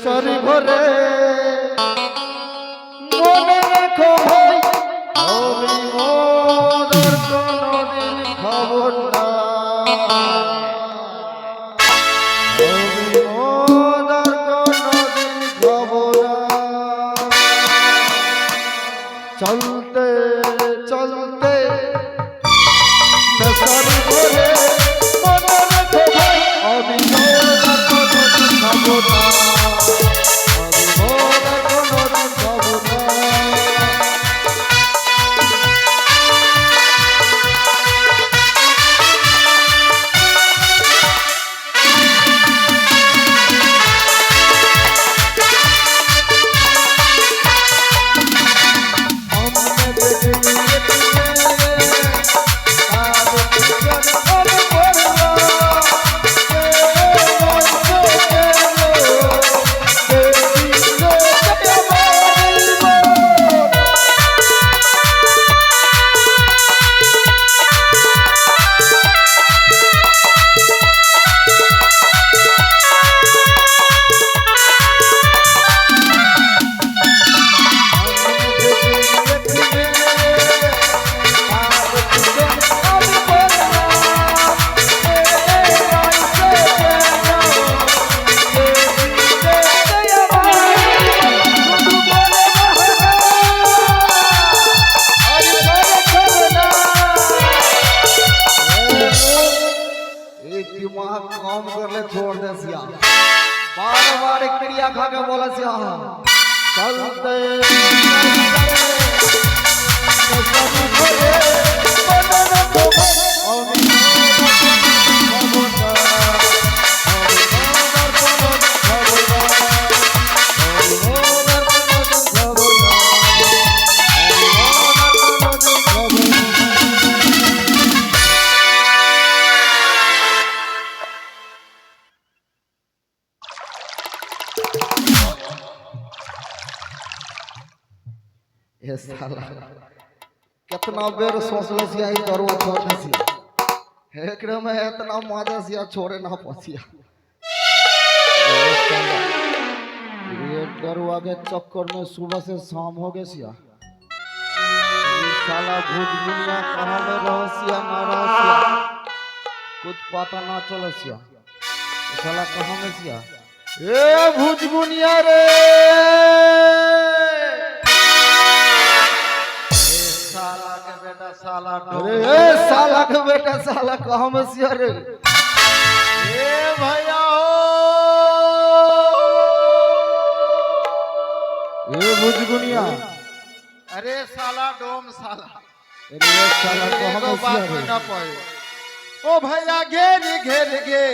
নেশারি ঘরে মনে রেখো ভাই আমি মোদের কোনদিন খবর না আমি মোদের কোনদিন খবর না চলতে চলতে নেশারি ঘরে মনে রেখো ভাই আমি মোদের কোনদিন খবর না कम कर ले छोड़ दे सिया बार बार क्रिया खा के बोला सिया चलते ये साला कितना बेर सोचले सिया ई दरुआ छोड़ने सिया एकरे में इतना मजा सिया छोड़े ना पसिया ये दरुआ के चक्कर में सुबह से शाम हो गए सिया ये साला भूत दुनिया कहाँ में रहसिया ना रहसिया कुछ पता ना चले सिया साला कहाँ में सिया ए भूत दुनिया रे अरे साला के बेटा साला कहाँ में सिया रे ए भैया ए भुजगुनिया अरे साला डोम साला अरे साला कहाँ में सिया रे ना पाए ओ भैया घेर घेर गे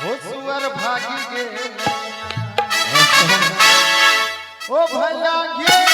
हो सुअर भागी गे ओ भैया घेर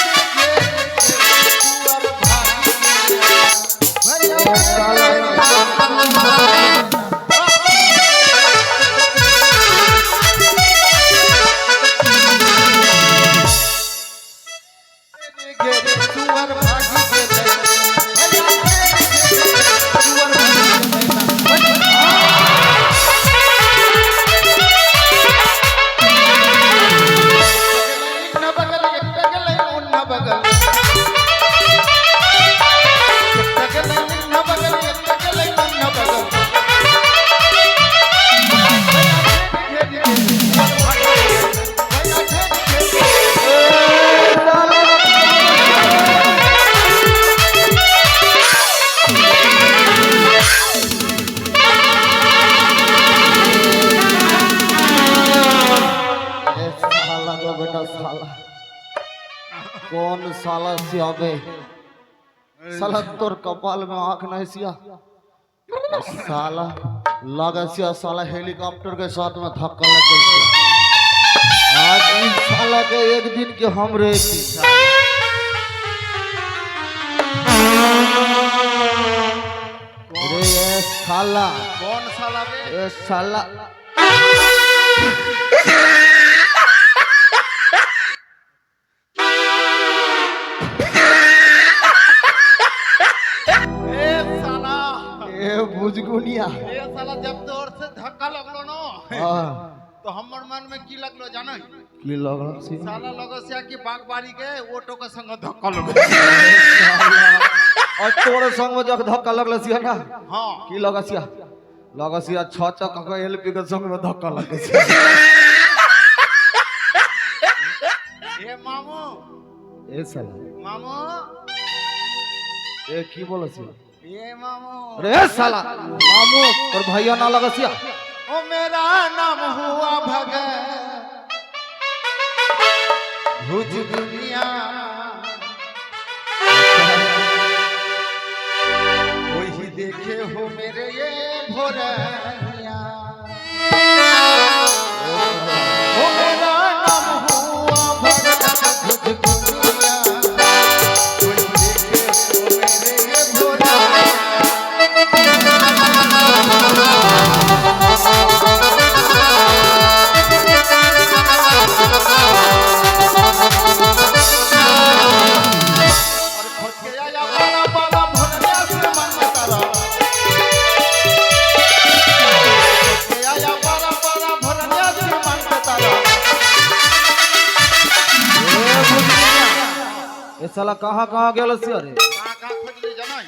कौन साला सियाबे साला तोर कपाल में आँख नहीं सिया साला लगा सिया साला हेलीकॉप्टर के साथ में धक्का लग गया आज इस साला के एक दिन के हम रे ये साला कौन साला बे ये साला साला भुजगुनिया ये साला जब जोर से धक्का लगलो न हाँ तो हमर मन में की लगलो जानो की लगल सी साला लगो से कि बागबाड़ी के ऑटो के संग धक्का लगलो और तोरे संग में जब धक्का लगल सिया ना हां की लगसिया छ चक्का के एलपी के संग में धक्का लगल ए मामू ए साला मामू ए की बोलस ए मामू अरे साला मामू और भैया ना लगसिया ओ मेरा नाम हुआ भगत भुज दुनिया वही देखे हो मेरे ये भोरनिया ओ मेरा नाम हुआ भगत भुज दुनिया वही देखे हो मेरे ये भोरनिया ए साला कहाँ गेल सिया रे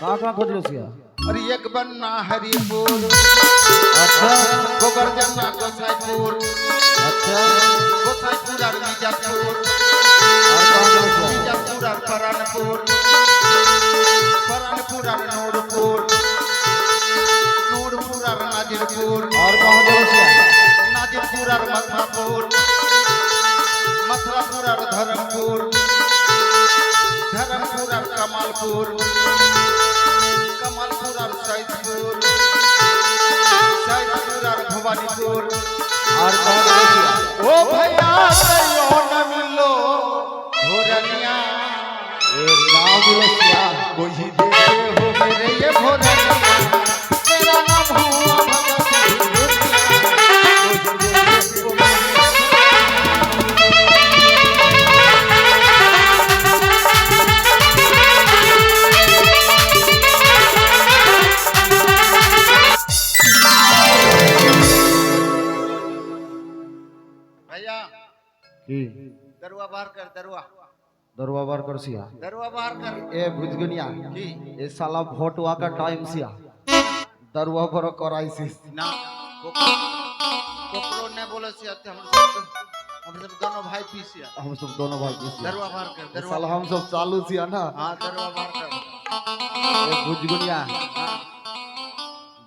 कहाँ खोजलो सिया अरे एक बन्ना हरिपुर अच्छा गोबरजना गोसाईपुर अच्छा गोसाईपुर और मिर्जापुर और कहाँ गेल सिया मिर्जापुर और परानपुर परानपुर और नूरपुर नूरपुर और नाजिरपुर और कहाँ गेल सिया नाजिरपुर और मथुरापुर मथुरापुर और धर्मपुर धर्मपुर और कमालपुर कमालपुर और सैदपुर सैदपुर और भवानीपुर और कहाँ गेल सिया ओ भैया कहियो न मिलो भोरनिया ए नाम गेल सिया कोई देखे हो मेरे ये भोरनिया मेरा नाम हुआ भगत दुनिया कोई देखे हो मेरे भैया की दरुआ बाहर कर दरुआ दरवा बार कर सिया दरुआ बाहर कर ए भुजगनिया की ए साला भोटवा का टाइम सिया दरवा पर कराइसिस ना कोकरो ने बोले से हम सब दोनों भाई पीसिया हम सब दोनों भाई के सिया दरुआ बाहर कर दरुआ साला हम सब चालू सिया ना हां दरुआ बाहर कर ए भुजगनिया हाँ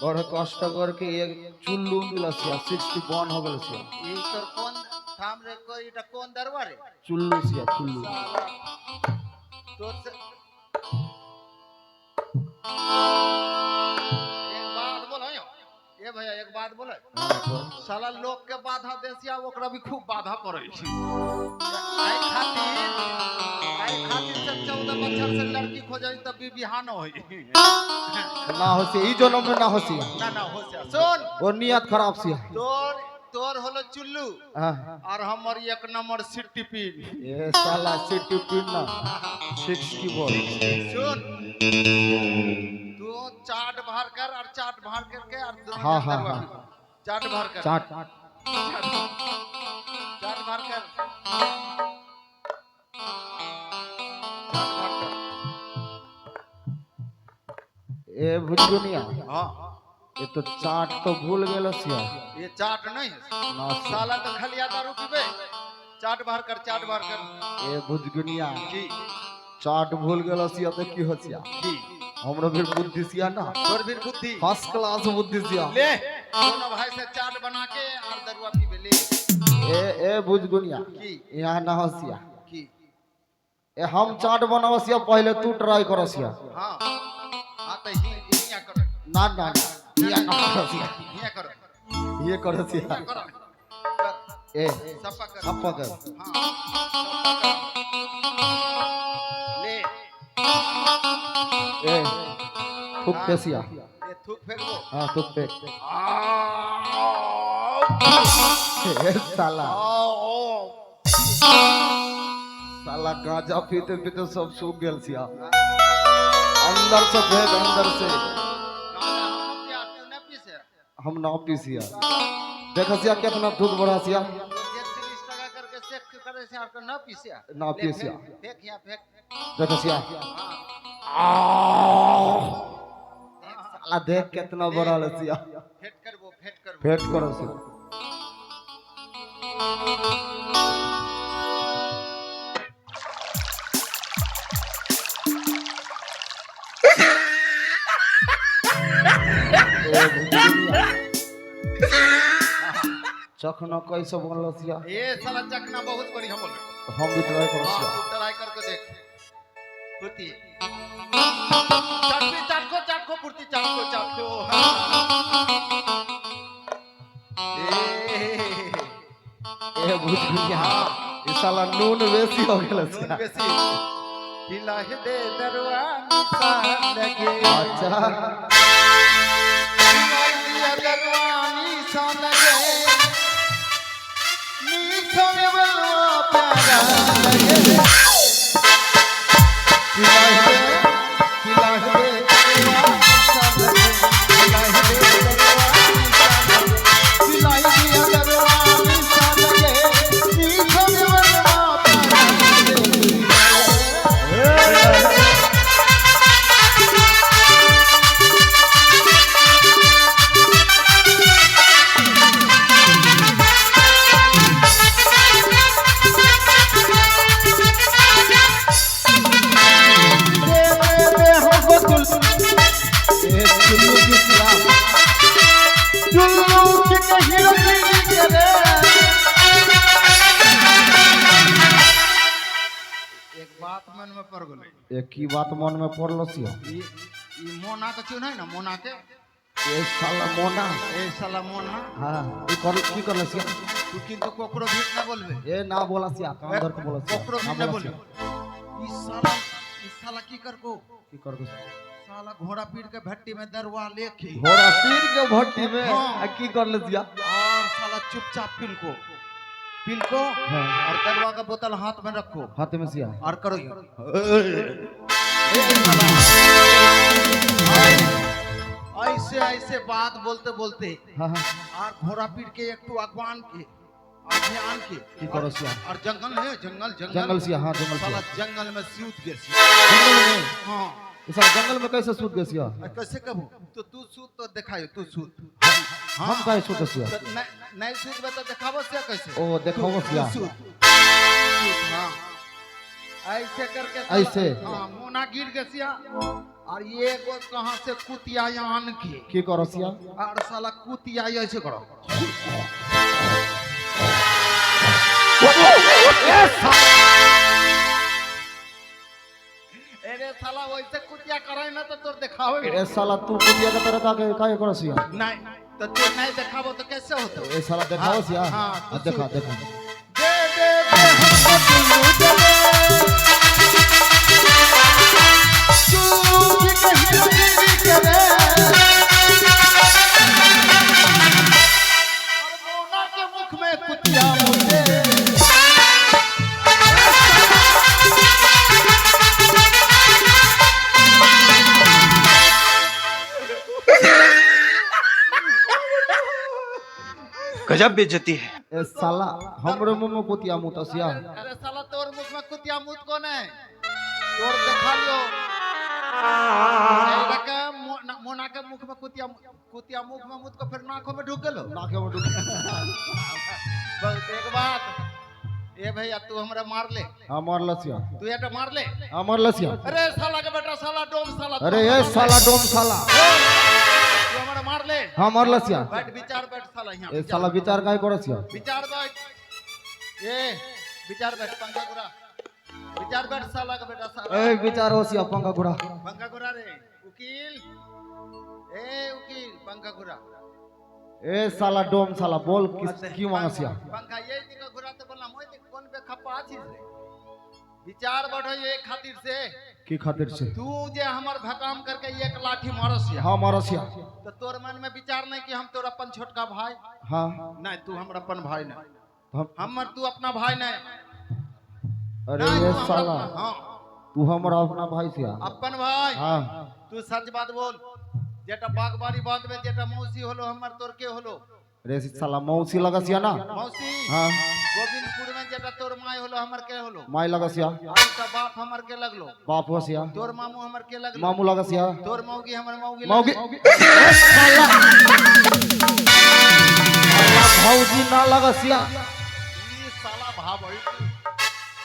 बड़ कष्ट करके एक चुल्लू मिल सिया 61 हो गेल सिया ये तो कौन थाम रे कोई इटा कौन दरबार रे चुल्लू सिया चुल्लू तो से एक बात बोलो ये भैया एक बात बोले साला लोग के बाधा देसिया ओकरा भी खूब बाधा पड़े छी आई खातिर से 14 बच्चा से लड़की खोजई तब भी बिहान होई ना हो से ई जन्म में ना हो सिया ना ना हो से सुन और नियत खराब सिया तोर होलो चुल्लू हां और हमर एक नंबर सिटी पिन ए साला सिटी पिन ना 60 बोल सुन तू चाट बाहर कर और चाट बाहर करके और दोनों हाँ, हाँ, दरवा हाँ। पी। चाट बाहर कर चाट चाट बाहर कर चाट बाहर कर ए भुजगनिया हाँ ये तो चाट तो भूल गेल सिया ये चाट नहीं है ना सिया। साला तो खलिया दारू पीबे चाट बाहर कर चाट बाहर कर ए भुजगनिया की चाट भूल गेल सिया तो की हो सिया की हमरो भी बुद्धि सिया ना तोर भी बुद्धि फर्स्ट क्लास बुद्धि सिया ले दोनों भाई से चाट बना के और दरुआ पीबे ले ए भुजगनिया की यहाँ ना हो सिया की ए हम चाट बनाव सिया पहले तू ट्राई कर सिया हाँ हाँ तो हिया करो ना ना ना ये ना कर सिया हिया करो ये कर सिया हिया करो ए सपा कर सप्पा कर हाँ ले ए थूक पे सिया ये थूक फेंकबो हां थूक पे ए साला साला गांजा पीते पीते सब सूख गेल सिया अंदर से फेंक अंदर से हम ना पीसिया देखा सिया कितना दूध बड़ा सिया ये 30 टका करके चेक करे से आपका ना पीसिया ना ले, पीसिया फेंक यहाँ फेंक देखा सिया साला देख कितना बड़ा लसिया फेंक करबो भेंट करो सिया चखना कैसे बनल सिया ये साला चखना बहुत बढ़िया बोल हम भी ट्राई करो हां सिया तू ट्राई करके देख फुर्ती चाट को फुर्ती चाट को ए भूत गुनिया ये साला नून बेसी हो गेल सिया बेसी पिला दे दरवा निशान लगे अच्छा दिया दरवा निशान लगे निशान बलवा प्यारा लगे पिला दे दरवा निशान लगे पिला दे दरवा निशान लगे पिला दिया दरवा निशान लगे निशान बलवा प्यारा लगे एक बात मन में पड़ गेलै एक की बात मन में पड़ल सिया ई मोना के चिन्ह है ना मोना के ए साला मोना ए साला मोना हां ई कर की करल सिया तू किंतु कोकरो भीत ना बोलबे ए ना बोला सिया काम धर के बोला सिया कोकरो ना भीत ना बोला बोलबे सिया। ई साला की करको की कर दो साला घोड़ा पीट के भट्टी में दरवा लेके घोड़ा पीर के भट्टी में हाँ। आ की करल सिया और साला चुपचाप पिल को हां और दरवा का बोतल हाथ में रखो हाथ में सिया और करो ऐसे ऐसे बात बोलते बोलते हां हां और घोड़ा पीट के एक तो अगवान के अभियान के की करो सिया और जंगल है जंगल जंगल सिया हां जंगल साला सिया जंगल में सूत गए जंगल में हाँ इस जंगल में कैसे सूत गए सिया और कैसे कबू तो तू सूत तो दिखायो तू सूत हम काहे सूत सिया तो नहीं सूत बता दिखावो से कैसे ओ देखाओ सिया सूत हाँ ऐसे करके ऐसे? हाँ मोना गिर गए सिया और ये को कहां से कुतिया आन के की करो सिया और साला कुतिया ऐसे करो अरे साला वैसे कुतिया करे ना तो तोर दिखावे ए साला तू कुतिया का तरह काहे करो सिया नहीं तो तू नहीं दिखावो तो कैसे होता ए साला देखाओ सिया हाँ, आ, देखा देखा दे दे हमको दिलू चले तू की कहीं गिरी करे और मोना के मुख में कुतिया मुझे गजब बेइज्जती है। ए साला हमरे मुंह में कुतिया मुता सिया अरे साला तोर मुख में कुतिया मुत कौन है तोर दिखा लियो ऐ रका मोना के मुख में कुतिया मुख में मुत को फिर नाकों में ढुक गेलो नाके में डूब बस एक बात ए भैया तू हमरा मार ले हां मार लसिया तू एटा मार ले हां मार लसिया अरे साला के बेटा साला डोम साला अरे ए साला डोम साला तू हमरा मार ले हां मार लसिया बैठ विचार बैठ साला यहां ए साला विचार काहे करो सिया विचार बैठ ए विचार बैठ पंखा गुरा विचार बैठ साला का बेटा साला ए विचार हो सिया पंगा गुड़ा पंखा गुरा रे उकील ए उकील पंखा गुरा ए साला डोम साला बोल की मांगा सिया पंखा ये दिखा गुरा तो बोलना मोय देख कौन पे खपा छी रे विचार बढ़ो ये खातिर से की खातिर से तू जे हमर भकाम करके एक लाठी मारस या हां मारो सिया तो तोर मन में विचार नहीं कि हम तोर अपन छोटका भाई हां नहीं तू हमर अपन भाई नहीं हम हमर तू अपना भाई नहीं अरे नहीं, ये तू हमरा- साला हाँ तू हमरा अपना भाई सिया अपन भाई हां तू सच बात बोल যেটা বাগবাড়ি বাঁধবে যেটা মৌসি হলো আমার তোর কে হলো রে साला मौसी लगासिया ना मौसी हाँ गोविंदपुर में जेटा तोर माय हलो हमर के हलो माई लगासिया आरका बाप हमर के लगलो बाप हसिया तोर मामू हमर के लगलो मामू लगासिया तोर मौगी हमर मौगी मौगी साला भौजी ना लगासिया ई साला भाई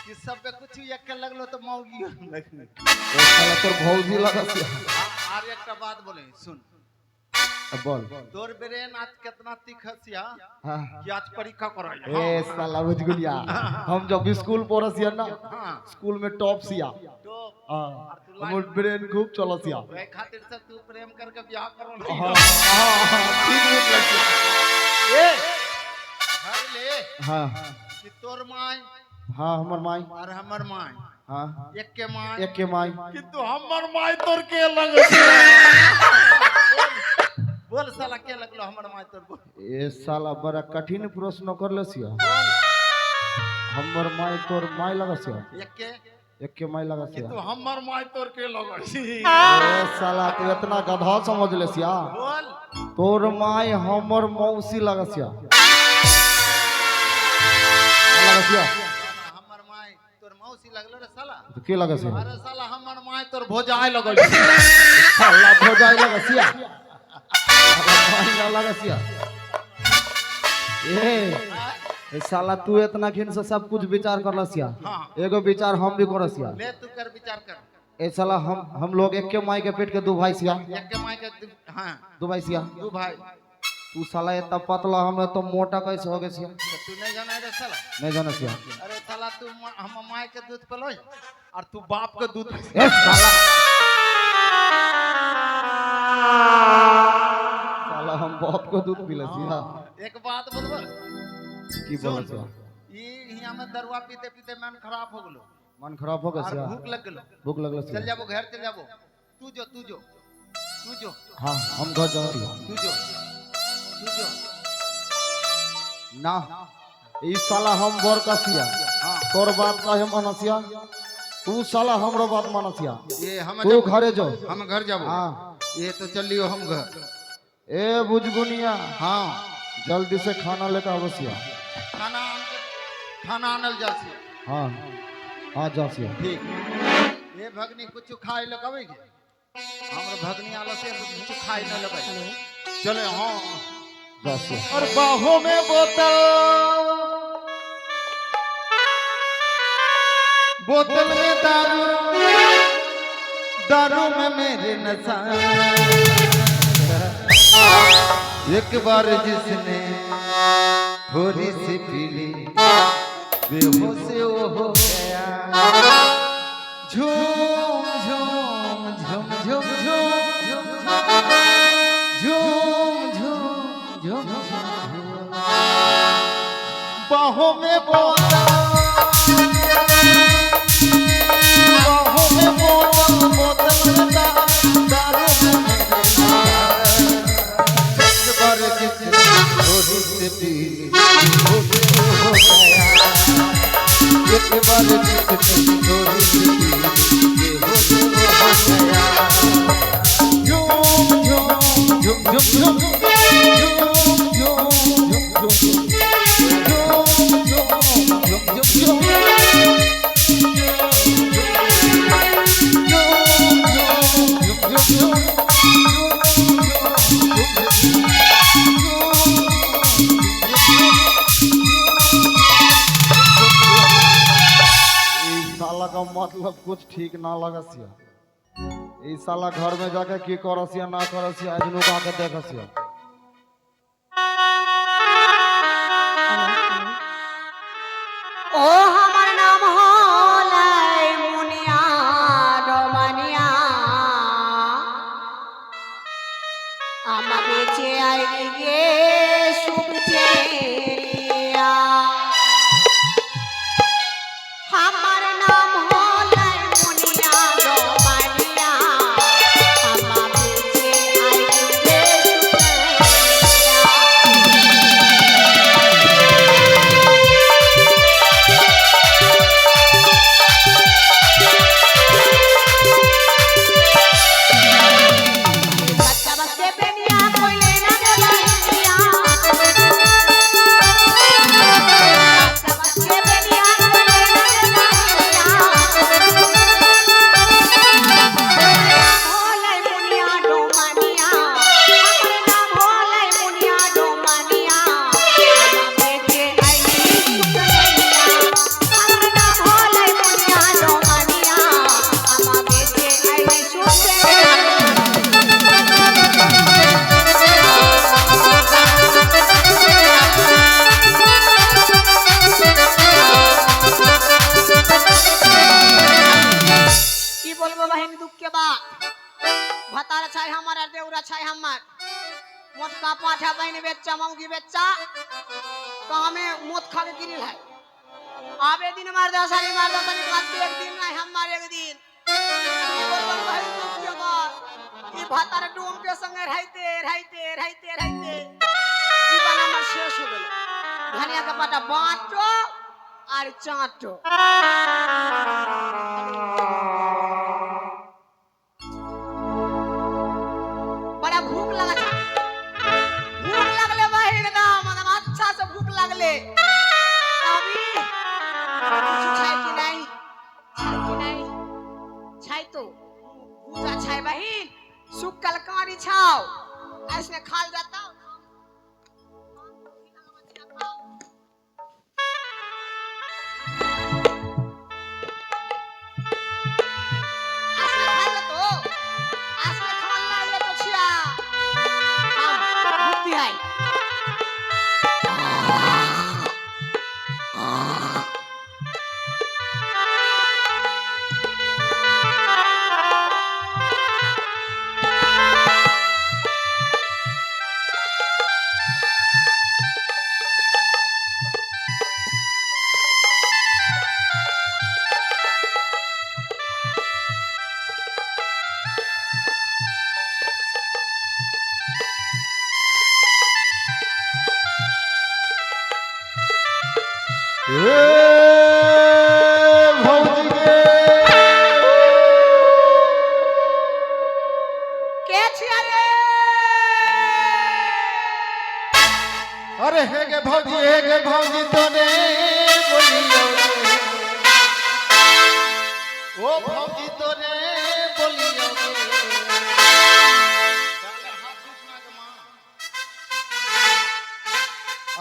कि सब पे कुछ एक के लगलो तो मौगी लगलो साला तोर भौजी लगासिया आर एकटा बात बोले सुन अब बोल तोर ब्रेन आज कितना तीखसिया हाँ कि आज परीक्षा कराई ए साला बुझगुलिया हम जब स्कूल पढ़सिया ना हां स्कूल में टॉप सिया तो हाँ हमर ब्रेन खूब चलसिया वे खातिर से तू प्रेम करके ब्याह करो हाँ हाँ ठीक लगसिया ए हर ले हाँ कि तोर माय हाँ हमर माई और हमर माय हाँ एक के माय एक के माई किंतु हमर माय तोर के लग बोल साला के लगलो हमर माय तोर बोल ए साला बड़ा कठिन प्रश्न कर लसिया बोल हमर माई तोर माई लगासिया एक के माई लगासिया किंतु हमर माय तोर के लग ए साला तू इतना गधा समझ लेसिया बोल तोर माई हमर मौसी लगासिया लगासिया हमर माय तोर मौसी लगलो रे साला तो के लगासिया अरे साला हमर माय तोर भोजाय लगल साला भौजाई लगासिया माई ना लगासिया ए साला तू इतना खिन से सब कुछ विचार कर लसिया हाँ। एगो विचार हम भी करसिया ले तू कर विचार कर ए साला हम लोग एक के माई के पेट के दो भाई सिया एक के माय के हां दो भाई सिया तू भाई तू साला इतना पतला हमें तो मोटा कैसे हो गए सिया तो तू नहीं जाना रे साला नहीं जाना सिया अरे साला तू हम माय के दूध पिलोय और तू बाप के दूध ए साला साला हम बाप को दूध पिले सिया एक बात बोलबो की बोले सिया ई हिया में दरवा पीते पीते मन खराब हो गेलो मन खराब हो गया और सिया भूख लग गेलो भूख लगल चल सिया जाबो घर चल जाबो तू जो हाँ हम घर जाओ सिया तू जो ना ई साला हम बर का सिया हां तोर बात का हम मनसिया तू साला हमरो बात मनसिया ये हम तू घरे जो हम घर जाबो हाँ ये तो चलियो हम घर ए बुझगुनिया हां जल्दी से खाना लेकर आवसिया खाना आनल जासी हाँ हाँ जासिया ठीक ये भगनी कुछ खाई लगबै के हमर भगनी आलो से कुछ खाई न लगबै चले हां जासिया और बाहों में बोतल बोतल में दारू दारू में मेरे नशा एक बार जिसने थोड़ी सी पी ली बेहोश वो हो गया झूम झूम झूम झूम झूम झूम झूम झूम झूम बाहों में बोतल बाहों में बोतल बोतल में दारू में एक बार किसी थोड़ी सी पी बेहोश हो गया एक बार किसी थोड़ी सी पी बेहोश हो गया झूम झूम झूम झूम झूम साला का मतलब कुछ ठीक ना लगा सिया ई साला घर में जाके की करसिया ना करसिया अजनू का के देखसिया ओ हमर नाम होलै मुनिया डोमनिया हम बेचे आई गे शुभ चेरिया हमर नाम होलै मुनिया डोमनिया हम बेचे आई गे शुभ छाई हमार और देउरा छाई हमार मोटका पाठा बहन बेच्चा मौगी बेच्चा कहाँ में मोट खा के गिरी है आबे दिन मार दो सारी मार दो तनी बात के एक दिन नहीं हमार एक दिन बोल भाई तू जगह ई भातार डूम के संगे रहते जीवन हमर शेष हो गेल धनिया के पाटा बाटो और चाटो बड़ा भूख लगा था भूख लगले बहिन का मतलब अच्छा से भूख लगले अभी कुछ छाई कि नहीं छाई तो भूजा छाई बहिन सुकल कारी छाओ ऐसे खाल जाता अरे हे गे भौजी तोने बोलियो ओ भौजी तोने बोलियो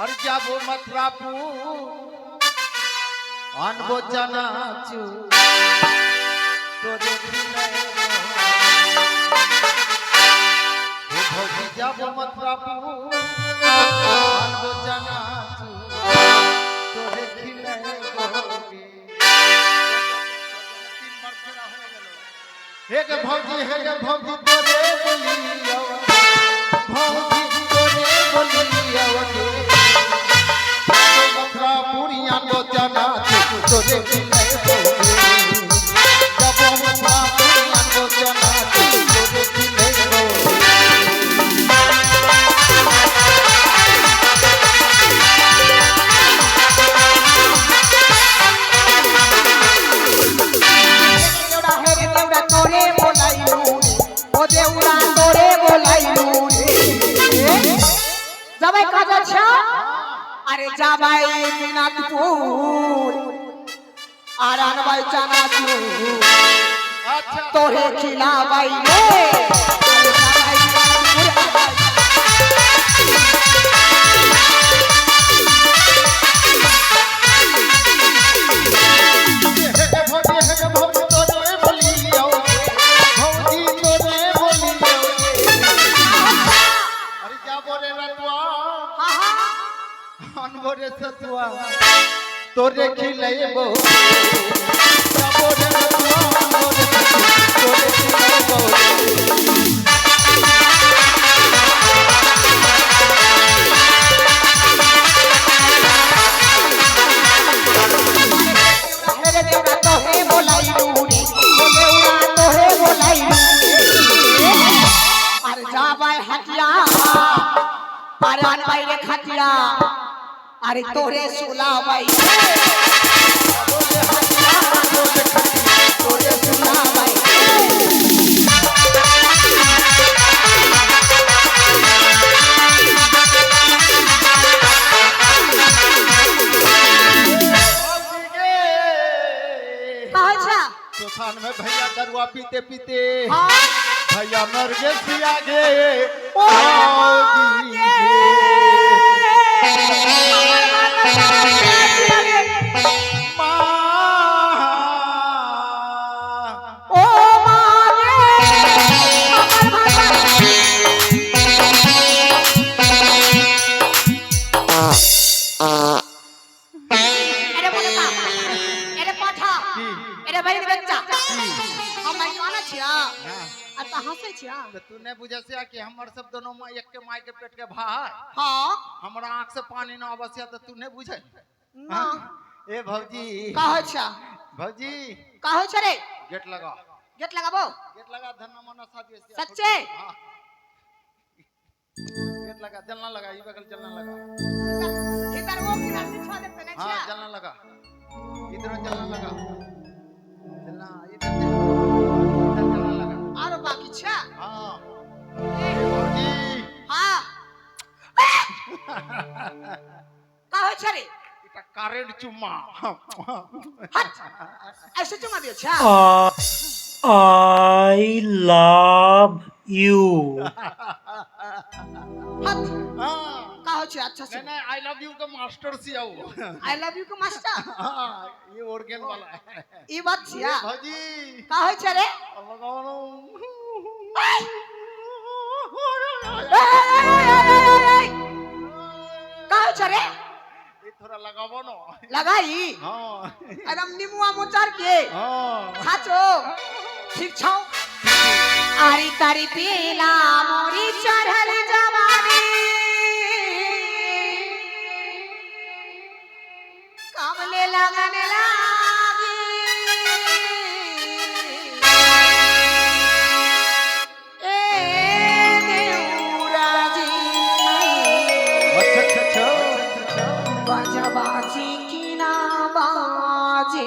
और जाबो मथुरापुर अनबो जनाचू तोरे भौजी जाबो मथुरापुर अनबो जनाचू तोरे खिलाएबोगे हे गे भौजी तोरे बोलियो भौजी तोरे बोलियो मथुरापुरिया लो जनाचू तोरे खिलाएबोगे जब मथुरापुरिया लो जनाचू तोरे खिलाएबोगे अरे जाबाई दिनाजपुर आरान बाई चानाचूर तोरे खिलाबाई रे अरे जाबाई दिनाजपुर तोरे खिलाइबो तोरे खिलाइबो हेरे देवरा तोहे बोलाइलू रे ओ देवरा तोहे बोलाइलू अरे जाबाई हटिया अरे अनबाई रे खटिया अरे तोरे सुलाबाई तोरे सुलाबाई चौथान में भैया दरुआ पीते पीते हाँ? भैया मर गए सिया गे आ त हंसै छिया तो तू नहीं बुझे से कि हमर सब दोनों माँ एक के माई के पेट के भाई हां हमरा आंख से पानी ना आवसिया तो तू नहीं बुझे ना ए भौजी का हो छा भौजी का हो छ रे गेट लगा गेट लगाबो गेट लगा धन्ना मना शादी से सच्चे हाँ। गेट लगा जलना लगा ये बगल जलना लगा इधर वो किना बिछा दे पहले हाँ छिया जलना लगा इधर जलना लगा जलना इधर जलना लगा आरो बाकी छा हाँ ए भौजी हां का हो छ रे इटा कारेड चुम्मा हट ऐसे चुमा दियो छा I love you. हट हाँ का हो छ अच्छा से नहीं नहीं आई लव यू का मास्टर सी आओ आई लव यू को मास्टर हाँ ये ऑर्गन वाला है ई बात छिया भौजी का हो छ रे लगाओ का हो छ रे ये थोड़ा लगाओ ना लगाई हाँ एकदम निमुआ मोचार के हाँ साचो ठीक छौ आरी तारी पीला मोरी चढ़ल जवानी कमले लगन लागी ए देउरा जी अच्छा बाजा बाजी की ना बाजे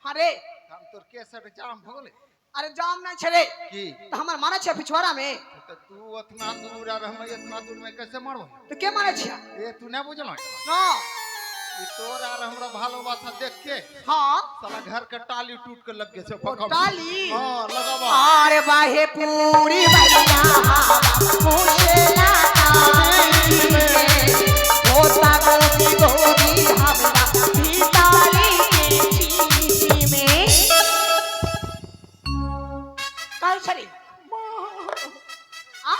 अरे हम तोर केसट जाम हो गेले अरे जाम नहीं छे की तो हमर माने छे पिछवाड़ा में तो तू उतना दूर आ रह इतना दूर में कैसे मरबो तो के माने छे ए तू नहीं बुझल ना ई तोर आ हमरा भालोबासा देख के हां साला घर के टाली टूट के लग गे से ओ पकड़ टाली हां लगावा अरे बाहे पूरी भैया मुशला होता गोदी गोदी हमरा भीताली के चीनी में काल छरी आ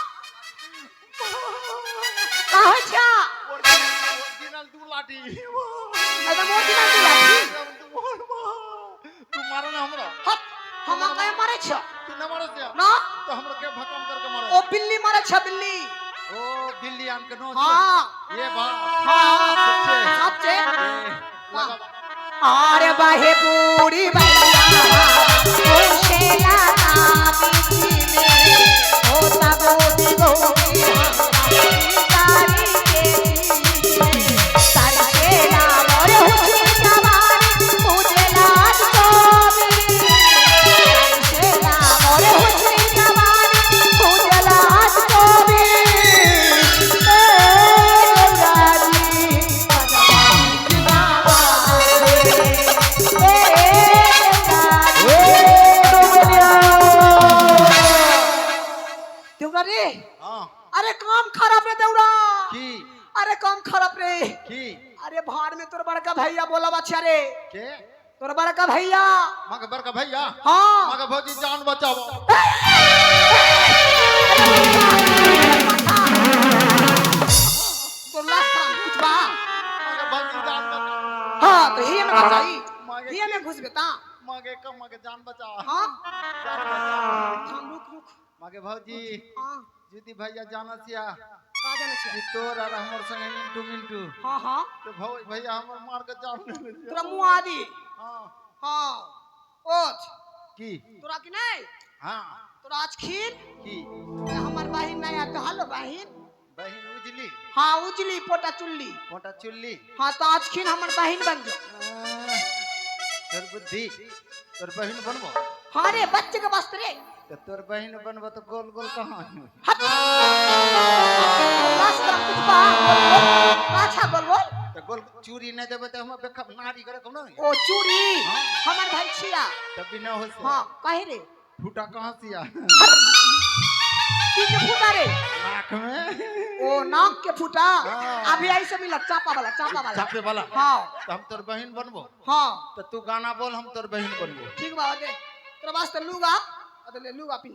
कहा छा ओरिजिनल दू लाठी अरे मोटी ना तू लाठी तू मारो ना हमरा हट हम कहे मारे छ तू न मारो से ना तो हमरा के भकम करके मारो ओ बिल्ली मारे छ बिल्ली ओ बिल्ली आन के नो हां ये बात हां सच्चे सच्चे लगावा आरे बाहे पूरी भैया मुशला बीची में होता गोदी गोदी तारी के सरसेला मोर हुई जवानी मुझे लाज कोबी सरसेला मोर हुई जवानी मुझे लाज कोबी ए राजी देउरा रे हां अरे काम खराब रे देउरा की अरे काम खराब रे की अरे भार में तोर बड़का भैया बोला बच्चा रे के तोर बड़का भैया मग बरका भैया हाँ मग भौजी जान बचाओ तोर लास्ट काम कुछ बा मग भौजी जान बचाओ हाँ तो ही में बचाई मांगे ही में घुस बेटा मगे कम मगे जान बचाओ हाँ जान बचाओ थाम रुक रुक मागे भौजी हाँ ज्योति भैया जाना सिया का जाने छे कि तोर और हमर संगे मिंटू मिंटू हाँ हाँ तो भैया हमर मार के जान ले तोरा मुँह आदि हां हाँ ओछ की तोरा की नहीं हां तोरा आज खीर की हमार बहिन नहीं आता हेलो बहिन बहन उजली हाँ उजली पोटा चुल्ली मोटा चुल्ली हाँ तो आज खीर हमार बहिन बन जाओ तोर बुद्धि तोर बहन बनबो हाँ रे बच्चे के वास्ते रे तो तोर बहन बनबो तो गोल गोल कहां हट रास्ता कुछ बा बोल बोल अच्छा बोल बोल तो गोल चूरी नहीं देबे तो हम बेखब नारी करे कौन ओ चूड़ी हाँ। हमार भाई छिया तब भी ना हो से हाँ काहे रे फूटा कहां सिया की के फूटा रे नाक में ओ नाक के फूटा हाँ। अभी ऐसे मिला चापा वाला चापे वाला हाँ तो हम तोर बहन बनबो हाँ तो तू गाना बोल हम तोर बहन बनबो ठीक बा दे तेरे वास्ते लूगा अदले लूगा पी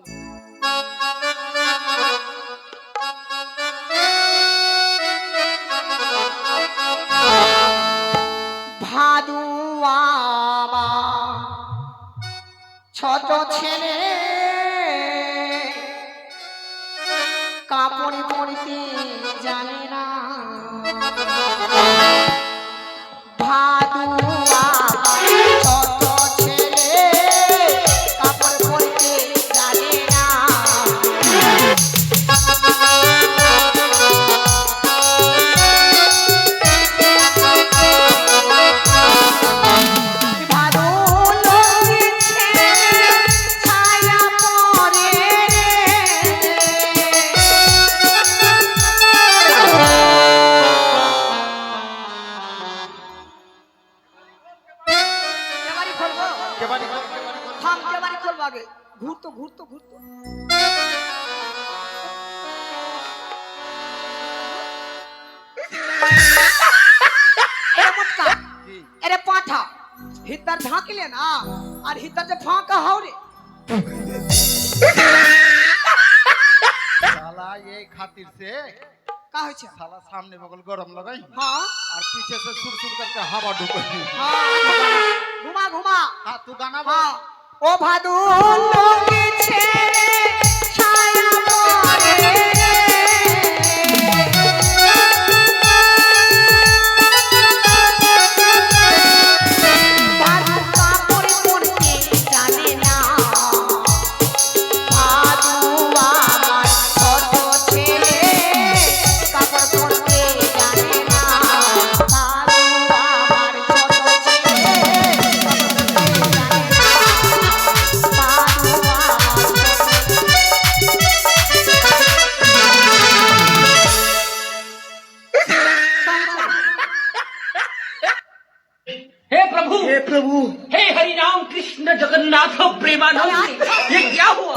ভাদুয়ামা ছোট ছেলে কাপড় পরিতে জানে না ভাদুয়ামা ছোট ছেলে কাপড় পরিতে জানে না ভাদু লগেছে ছায়া পড়ে কেবাড়ি খুলবো केवाड़ी खोल केवाड़ी खोल থাম কেবাড়ি খুলবো আগে ঘুরতো ঘুরতো ঘুরতো এরে মোটকা की এরে পাঁঠা হিতার ঝাঁকিলে না আর হিতার যে ফাঁকা হাওরে साला ये खातिर से का হয়েছে साला सामने बगल गरम लगाई हाँ और पीछे से सुर सुर करके हवा ढुकई हाँ घुमा घुमा हां तू गाना हाँ बोल ও ভাদু লগেছে ছায়া পড়ে ভাদু কাপড় পরতে জানে না ভাদু আমার ছোট ছেলে কাপড় পরতে জানে না ভাদু আমার ছোট ছেলে हे प्रभु हे हरि राम कृष्ण जगन्नाथ प्रेमानंद ये क्या हुआ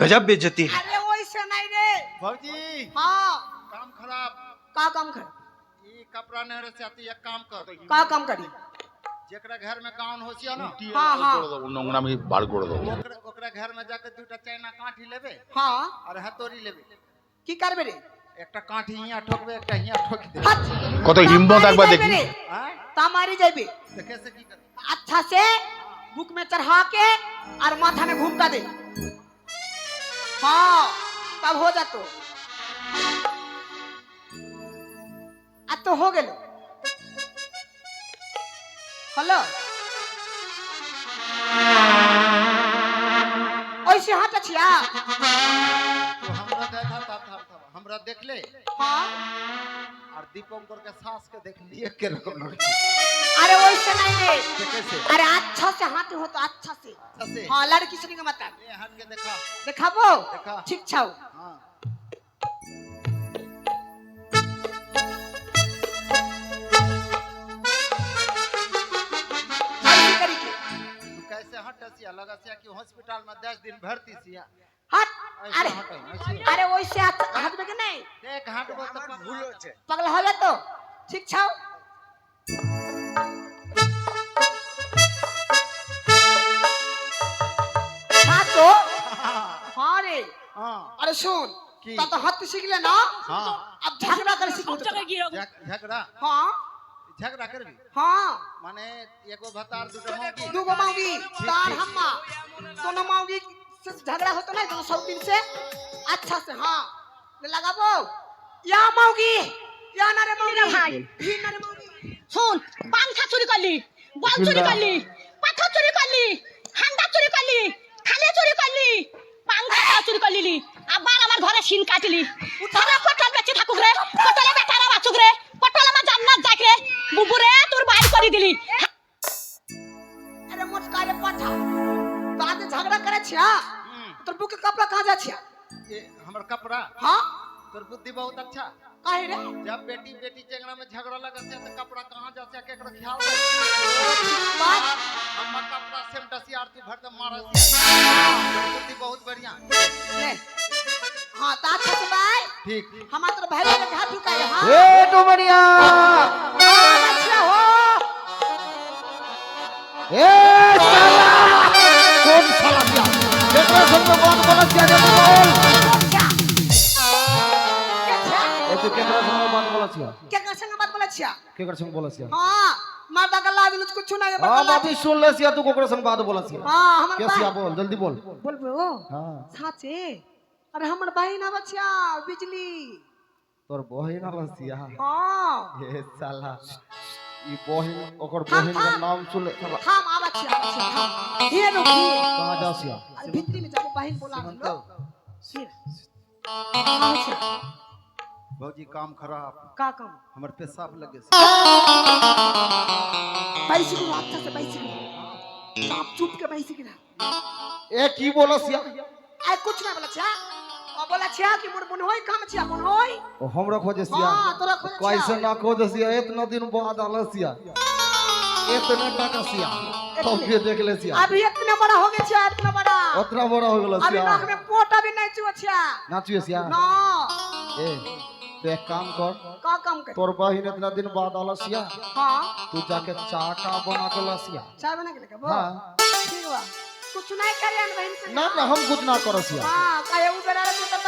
गजब बेइज्जती है अरे वैसे नहीं रे भौजी हाँ काम खराब का काम कर ई कपड़ा नहीं रह जाती एक काम कर का काम करी जेकरा घर में गाउन होसिया ना हाँ हाँ নোংরা আমি বার করে দেবো ओकरा घर में जाके दूटा चाइना काठी लेबे हाँ और हथौड़ी लेबे की करबे रे একটা কাঠি হিয়া ঠকবে একটা হিয়া ঠকি দেবে हट কত হিম্মত একবার দেখি हां तामारी जाबे तो कैसे की कर अच्छा से बुक में चढ़ा के और माथा में घूमता दे हाँ तब हो जातो अब तो हो गेलो हेलो ऐसे हाथ छिया तो हमरा देखा था हमरा देख ले हाँ और दीपंकर के सास के देख लिए के रकम लगी अरे वैसे नहीं रे तो कैसे अरे अच्छा से हाथ हो तो अच्छा से अच्छा से हाँ लड़की से नहीं मत ये हाथ के देखा देखाबो देखा। ठीक छाओ हां ऐसे करी के तू कैसे हटसिया लगसिया कि हॉस्पिटल में 10 दिन भर्ती सिया हट ऐसे अरे हटो ऐसे अरे वैसे हाथ में के नहीं देख हाथ बोल तो भूलो छे पगला हो तो ठीक छाओ हाँ तो हाँ रे हां अरे सुन কি? তা তো হাত শিখলে না हाँ अब झगड़ा कर सीखो तो। झगड़ा हाँ झगड़ा करबी हाँ माने एगो भतार दुटा मौगी दूगो मांगी तार हम्मा दोनों मांगी से झगड़ा होता ना दोनों सब दिन से अच्छा से हाँ ले लगाबो या मांगी या ना रे मांगी ভাই। भी ना रे मांगी শোন পাংখা চুরি করলি বল চুরি করলি পাখা চুরি করলি হান্ডা চুরি করলি খালে চুরি করলি পাংখা চুরি করলি আবার আমার ঘরে সিন কাটলি তোরা পটল বেঁচে থাকুক রে পটলে বেটারা বাঁচুক রে পটল আমার জান্নাত যাক রে বুবুরে তোর বাইর করে দিলি अरे मुझका रे पाठा तो आज झगड़ा करे छिया तोर बुक के कपड़ा कहां जा छिया ये हमर कपड़ा हाँ तोर बुद्धि बहुत अच्छा काहे रे जब बेटी बेटी झगड़ा में झगड़ा लगे से तो कपड़ा कहां जा से केकरो ख्याल रख बात हमर कपड़ा सेम डसी आरती भर दम मारस बुद्धि बहुत बढ़िया ले हाँ ता अच्छा से भाई ठीक हमार तोर भाई के हाथ झुकाए हाँ ए डुमरिया अच्छा हो ए साला कौन साला क्या केकरा संग बात बोलसिया जे बोल क्या क्या ए तू केकरा संग बात बोलसिया क्या संग बात बोले छिया केकरा संग बोलसिया हाँ मारदा का लाज लुच कुछ नहीं हां बाबी सुन लेसिया तू केकरा संग बात बोलसिया हाँ हमार कैसिया भाई बोल जल्दी बोल बोलबो हां साचे अरे हमर भाई ना बचिया बिजली तोर बहिन लसिया हाँ ए साला ई बहिन ओकर बहिन के नाम सुन ले साला थाम आबचिया थाम हे रुकी कहां जासिया अरे भीतरी में जाबो बहिन बोला लो फिर आबचिया भौजी काम खराब का काम हमर पेशाब लगे से बाइसिकल अच्छा से बाइसिकल चाप चुप के बाइसिकल ए की बोलसिया आई कुछ ना बोला छा बोला छा कि मोर बन होई काम छा बन होई ओ हमरा खोजसिया हां तोरा खोज कैसे ना खोजसिया इतना दिन बाद आलसिया इतना टाकासिया तो फिर देख लेसिया अभी इतना बड़ा हो गया छा इतना बड़ा उतना बड़ा हो अभी गेलसिया नाक में पोटा भी नहीं चुआ छा नाचियसिया ना ए तू एक काम कर का काम कर तोर बहिन इतना दिन बाद आलसिया हां तू जाके चाटा बना के लसिया चाय बना के लेके बो हां ठीक बा कुछ नहीं करे अन बहन से ना ना हम कुछ ना करसिया हां काहे उ बेरा रे तो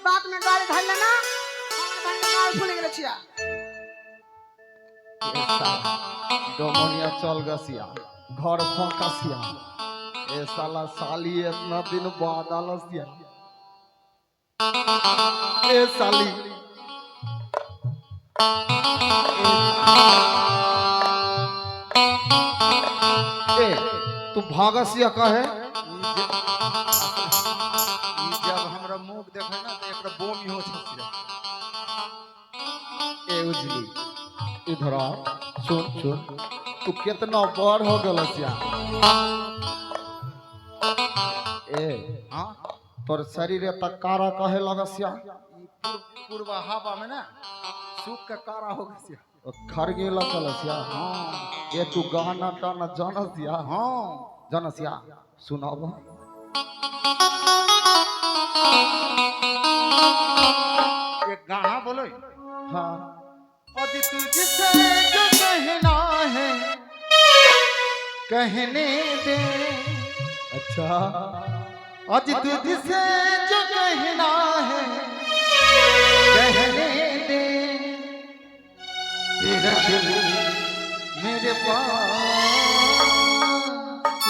बात में गाली धर लेना हम बहन के गाल भूल गेल छिया डोमनिया चल गसिया घर फंकसिया ए साला साली इतना दिन बाद आलसिया ए साली ए तू भागसिया काहे जब हमरा मुंह देखे ना तो एकरा बोमी हो छै ए उजली इधर आ सुन सुन तू कितना बड़ हो गलसिया ए हां तोर शरीर तक कारा कहे लगसिया पूर्व हवा में ना सूख के कारा हो गया खरगे लचलसिया हां ये तू गाना टाना जानसिया हां जानसिया सुनाब एक गाना बोलो हाँ आज तुझसे जो कहना है कहने दे अच्छा आज तुझसे जो कहना है कहने दे तेरा दिल मेरे पास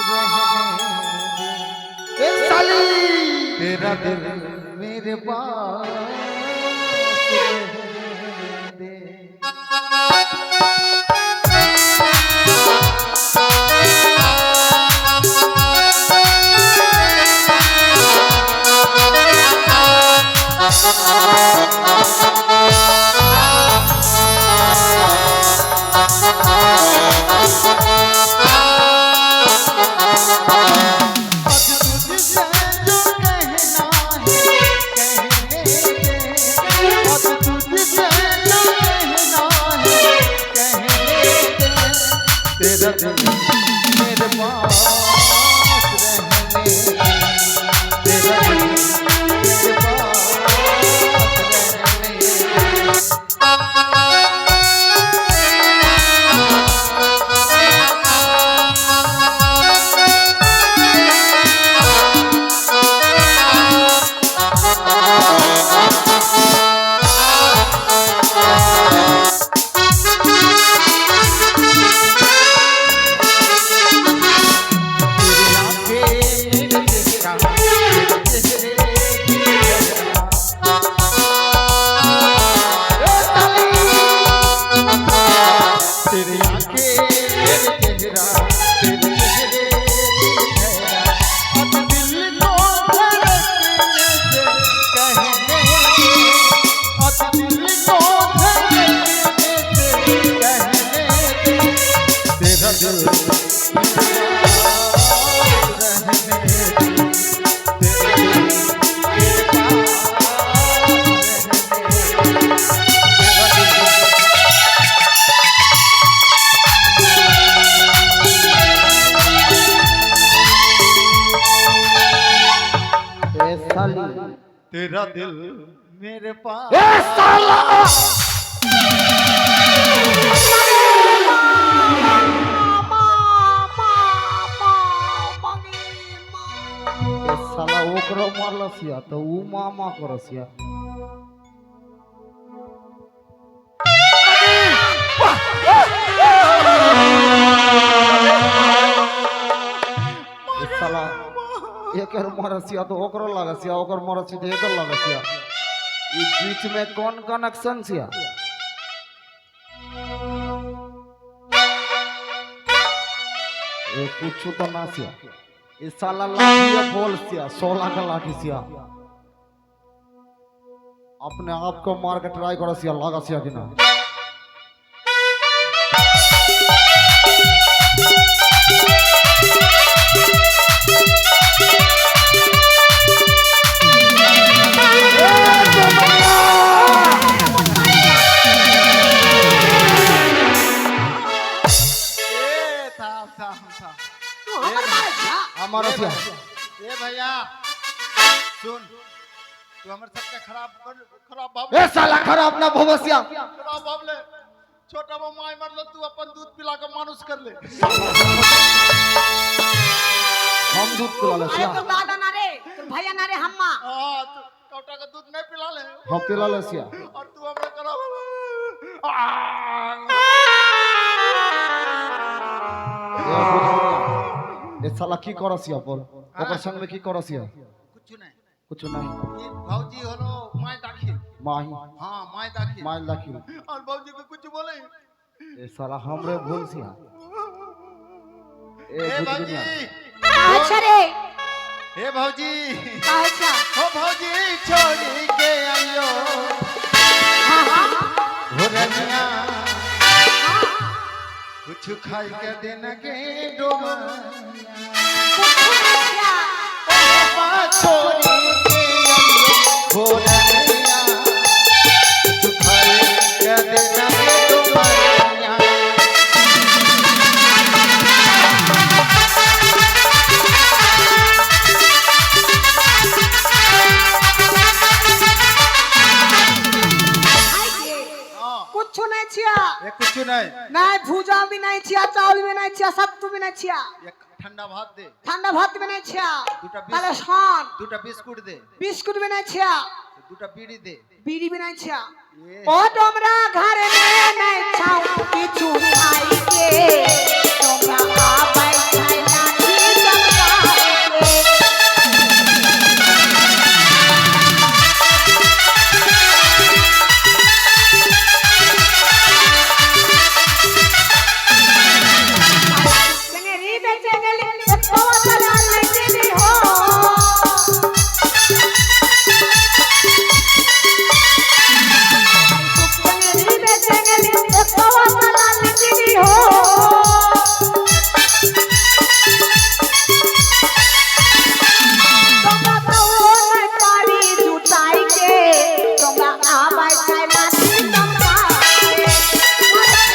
रहने दे ए साली तेरा दिल मेरे पास रहने दे तेरा दिल मेरे पास रहने दे तेरा दिल मेरे पास रहने दे साली तेरा दिल मेरे पास ए साला ए साला ओकरो मारलसिया तो ऊ मामा करसिया ए साला एकर मरसिया तो ओकरो लगसिया ओकर मरसिया तो एकर लगसिया ई बीच में कौन कनेक्शन सिया ए कुछ तो ना सिया ए साला लाठी बोल सिया 16 का लाठी सिया अपने आप को मार के ट्राई करो सिया लगा सिया कि ना तू हमर मारे छा हमारा सिया ए भैया सुन तू हमर सबके खराब भाव ए साला खराब ना भवसिया खराब भाव ले छोटा बो माय मरलो तू अपन दूध पिला के मानुस कर ले हम दूध पिला ले अरे सिया तो दादा ना रे तो भैया ना रे हम्मा हां तू कौटा का दूध नहीं पिला ले हम पिला ले सिया और तू हमरे खराब ए साला की करसिया बोल ओकर संग में की करसिया कुछ नहीं कुछ नहीं ये भौजी हलो माय दाखिल माही हां माय दाखिल माइल दाखिल और भौजी को कुछ बोले ए साला हमरे भूल सिया ए ए बुझ भौजी दुनिया अच्छा रे हे भौजी अच्छा हो भौजी छोड़ी के आइयो हां हां हो रनिया कुछ खाई के दिन के डोमा छोड़ी के आइयो हो रनिया कुछ खाई के दिन के डोमा कुछ नहीं छिया ये कुछ नहीं नहीं भूजा भी नहीं छिया चावल भी नहीं छिया सत्तू भी नहीं छिया ये ठंडा भात दे ठंडा भात भी नहीं छिया दूटा परेशान दूटा बिस्कुट दे बिस्कुट भी नहीं छिया दूटा बीड़ी दे बीड़ी भी नहीं छिया ये ओ तोमरा घर में नहीं छाऊ किछु खाई के तोमरा आबै खाई लाठी चमकाई के चंगेरी बेचे गेली एक पवा तरा नहीं हो चंगेरी बेचे गेली एक पवा तरा नहीं हो तोमरा तो नहीं पारी जुटाई के तोमरा आबै खाई लाठी चमकाई के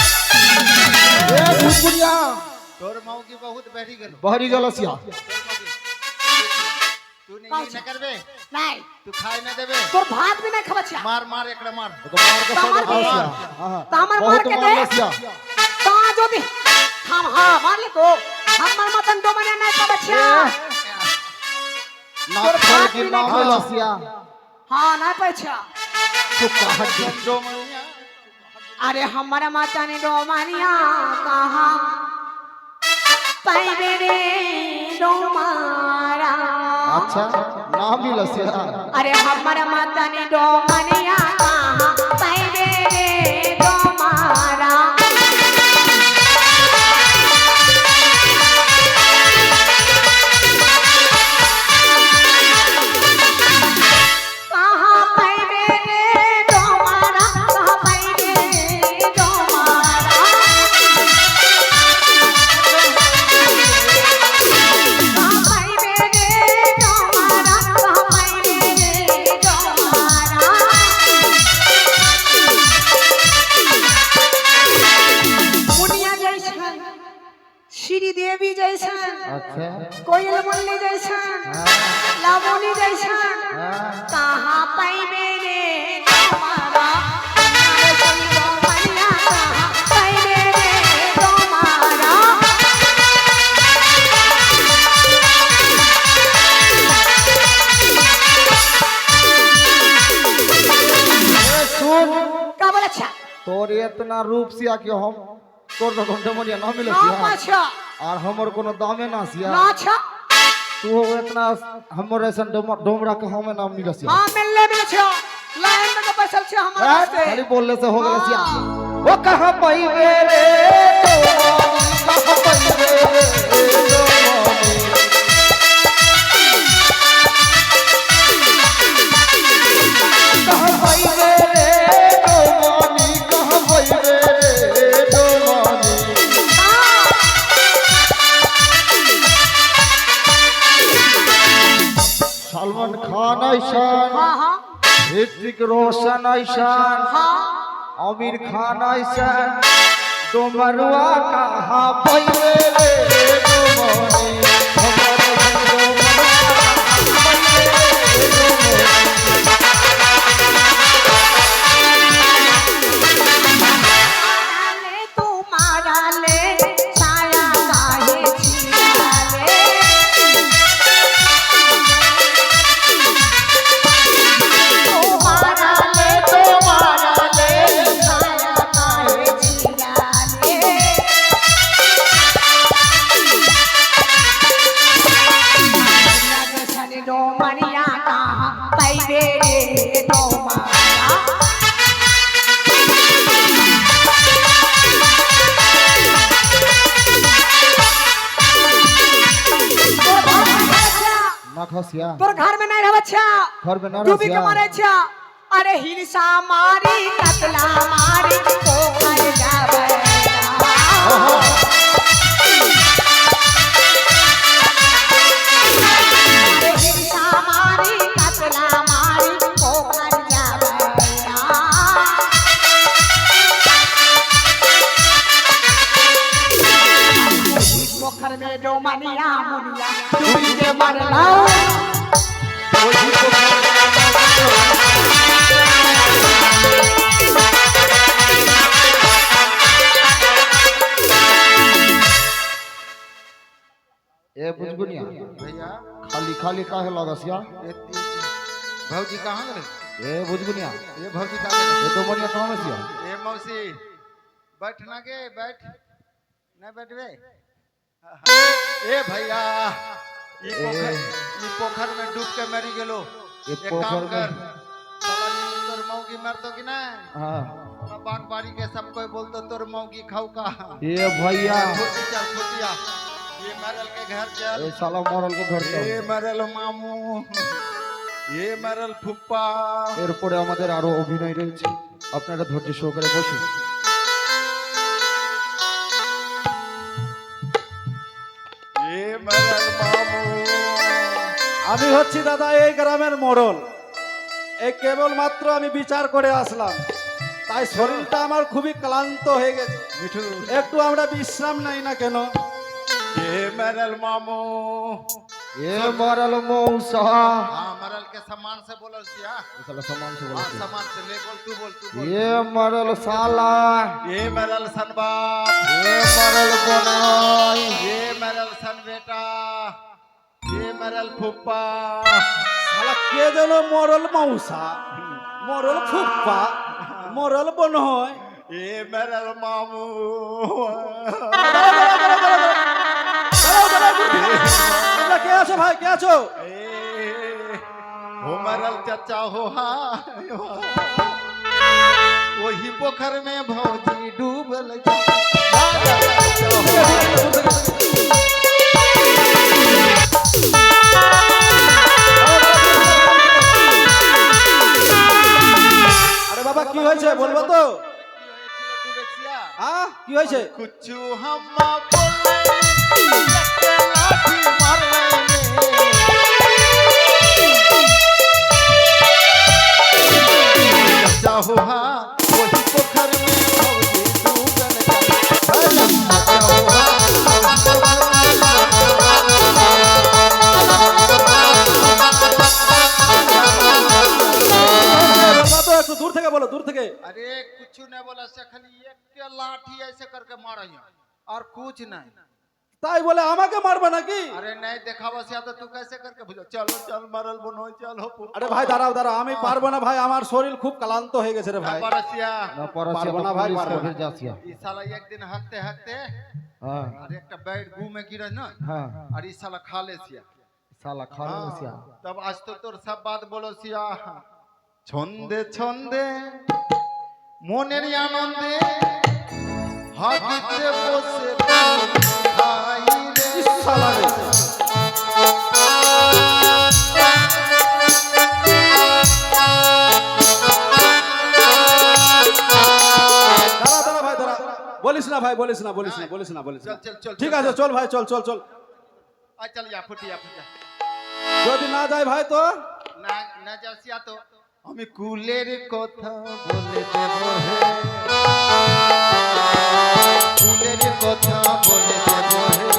ए भूलपुरिया तोर माऊ की बहुत बहरी गलो बहरी गलसिया तू नहीं न करबे नहीं तू खाए न देबे तोर भात भी नहीं खबा छिया मार मार एकड़ा मार तो मार के तामर सोना के खासिया हां तामर मार बहुत के दे मारलसिया ता जो भी हम हां मार ले तो हमर मतन तो मने नहीं खबा छिया ना तोर फल भात की भी ना नहीं गलसिया हां नहीं पे छिया चुप हट दो मनिया अरे हमारा माता ने डोमानिया कहा पाइबे रे डोमारा अच्छा ना मिलसिया अरे हमारा माता ने डोमानिया कहा पाइबे रे डोमारा कहाँ पाइबे रे डोमारा कहाँ पाइबे रे डोमारा कहाँ पाइबे रे डोमारा कहाँ पाइबे रे डोमारा जैसन अच्छा कोयल मुरली जैसन लावणी जैसन कहाँ पाइबे रे तुम्हारा हमारे संगो मनिया कहाँ पाइबे रे तुम्हारा सुन का बोले अच्छा तोर इतना रूप सिया कि हम तोर तो घंटे मोरिया ना मिले ना सिया अच्छा और हमर कोनो दामे ना सिया ना अच्छा तू इतना हमर ऐसा डोमरा के हमें ना मिले सिया हाँ मिलने में अच्छा लाइन में बसल छे हमारे से खाली बोलने से हो गया सिया हाँ। वो कहाँ पाइबे रे कहाँ पाइबे रे कहाँ पाइबे रे डोमानी कहाँ पाइबे रे डोमानी सलमान खान ऐसान हाँ हाँ ऋतिक रोशन ऐसान हाँ आमिर खान ऐसान डोमरुआ कहाँ पाइबे रे डोमानी हमर डोमरुआ कहाँ पाइबे रे डोमानी ले तुम्हारा ले छाया काहे छिया ले तुम्हारा ले छाया काहे छिया ले लगन डो मनिया कहाँ पाइबे रे तुम्हारा ना खसिया तोर घर में नहीं रहब अच्छा घर में ना डूबी के रसिया मारे अच्छा अरे हिरसा मारी कतला मारी पोखर जावे अरे हिरसा मारी कतला मारी पोखर जावे पोखर में जो मनिया मुनिया डूबी के मरना ए बुझगुनिया भैया खाली खाली काहे लगसिया भौजी कहाँ गए ए बुझगुनिया ये भौजी कहाँ गए ये डोमरिया कहाँ में सिया ए मौसी बैठ ना गे बैठ ना बैठबे ए भैया ई पोखर में डूब के मरी गेलो ये एक पोखर काम में- कर साला तोर मौगी मरतो कि ना हाँ बाग बारी के सब कोई बोलतो तोर मौगी खाऊ का ये भैया छोटी चल छोटिया ये मरल के घर चल ए साला मरल के घर ये चल मरल मामू ये मरल ফুপ্পা এরপরে আমাদের আরো অভিনয় রয়েছে আপনারা ধৈর্য সহকারে বসুন ये मरल मामू আমি হচ্ছি দাদা এই গ্রামের মোড়ল এই কেবল মাত্র আমি বিচার করে আসলাম তাই শরীরটা আমার খুবই ক্লান্ত হয়ে গেছে मिठू একটু আমরা বিশ্রাম নাই না কেন ये मरल मामू এ মরল মৌসা हाँ मरल के सम्मान से बोलल सिया এ সালা সম্মান से हाँ বলছে सम्मान से ले बोल तू बोल এ মরল সালা ये मरल सन बाप এ মরল বনাই ये मरल सन बेटा ये मरल फुप्पा শালা কে যেন মরল মৌসা মরল ফুপ্পা মরল বনয় ये मरल मामू তোমরা কে আছো ভাই কে আছো ए हो मरल चाचा हो हाँ वही पोखर में भौजी डूबल আরে বাবা কি হয়েছে বলবো তো হ্যাঁ কি হয়েছে कुछ हम बोले लगे लाठी मारने में चाहो हाँ वही पोखर में भौजी डूबल चाहो हाँ से खाली एक के लाठी ऐसे करके मारिया और कुछ नहीं। তাই বলে আমাকে মারবে নাকি? अरे नहीं देखावा से तो तू कैसे करके बुझो चलो चल मरल बनो चलो। আরে ভাই দাঁড়াও দাঁড়াও, আমি পারবো না ভাই, আমার শরীর খুব ক্লান্ত হয়ে গেছে রে ভাই। परसिया পারবো না ভাই, পারবো না। ई साला एक दिन हकते हकते हाँ और एक बेड घूम में गिरा ना हाँ और ई साला खा ले सिया। साला खाने में सिया तब आज तो तोर सब बात बोलो सिया छंदे छंदे মনের আনন্দে হাগিতে বসে খাই রে ইস শালা রে। দাঁড়া দাঁড়া ভাই দাঁড়া, বলিস না ভাই, বলিস না বলিস না বলিস না বলিস না। চল চল চল ঠিক আছে চল ভাই, চল চল চল। আ চল যা ফুটিয়া ফুটিয়া যদি না যায় ভাই তো না না যাসিয়া তো আমি কুলের কথা বলে দেব হে কুলের কথা বলে দেব হে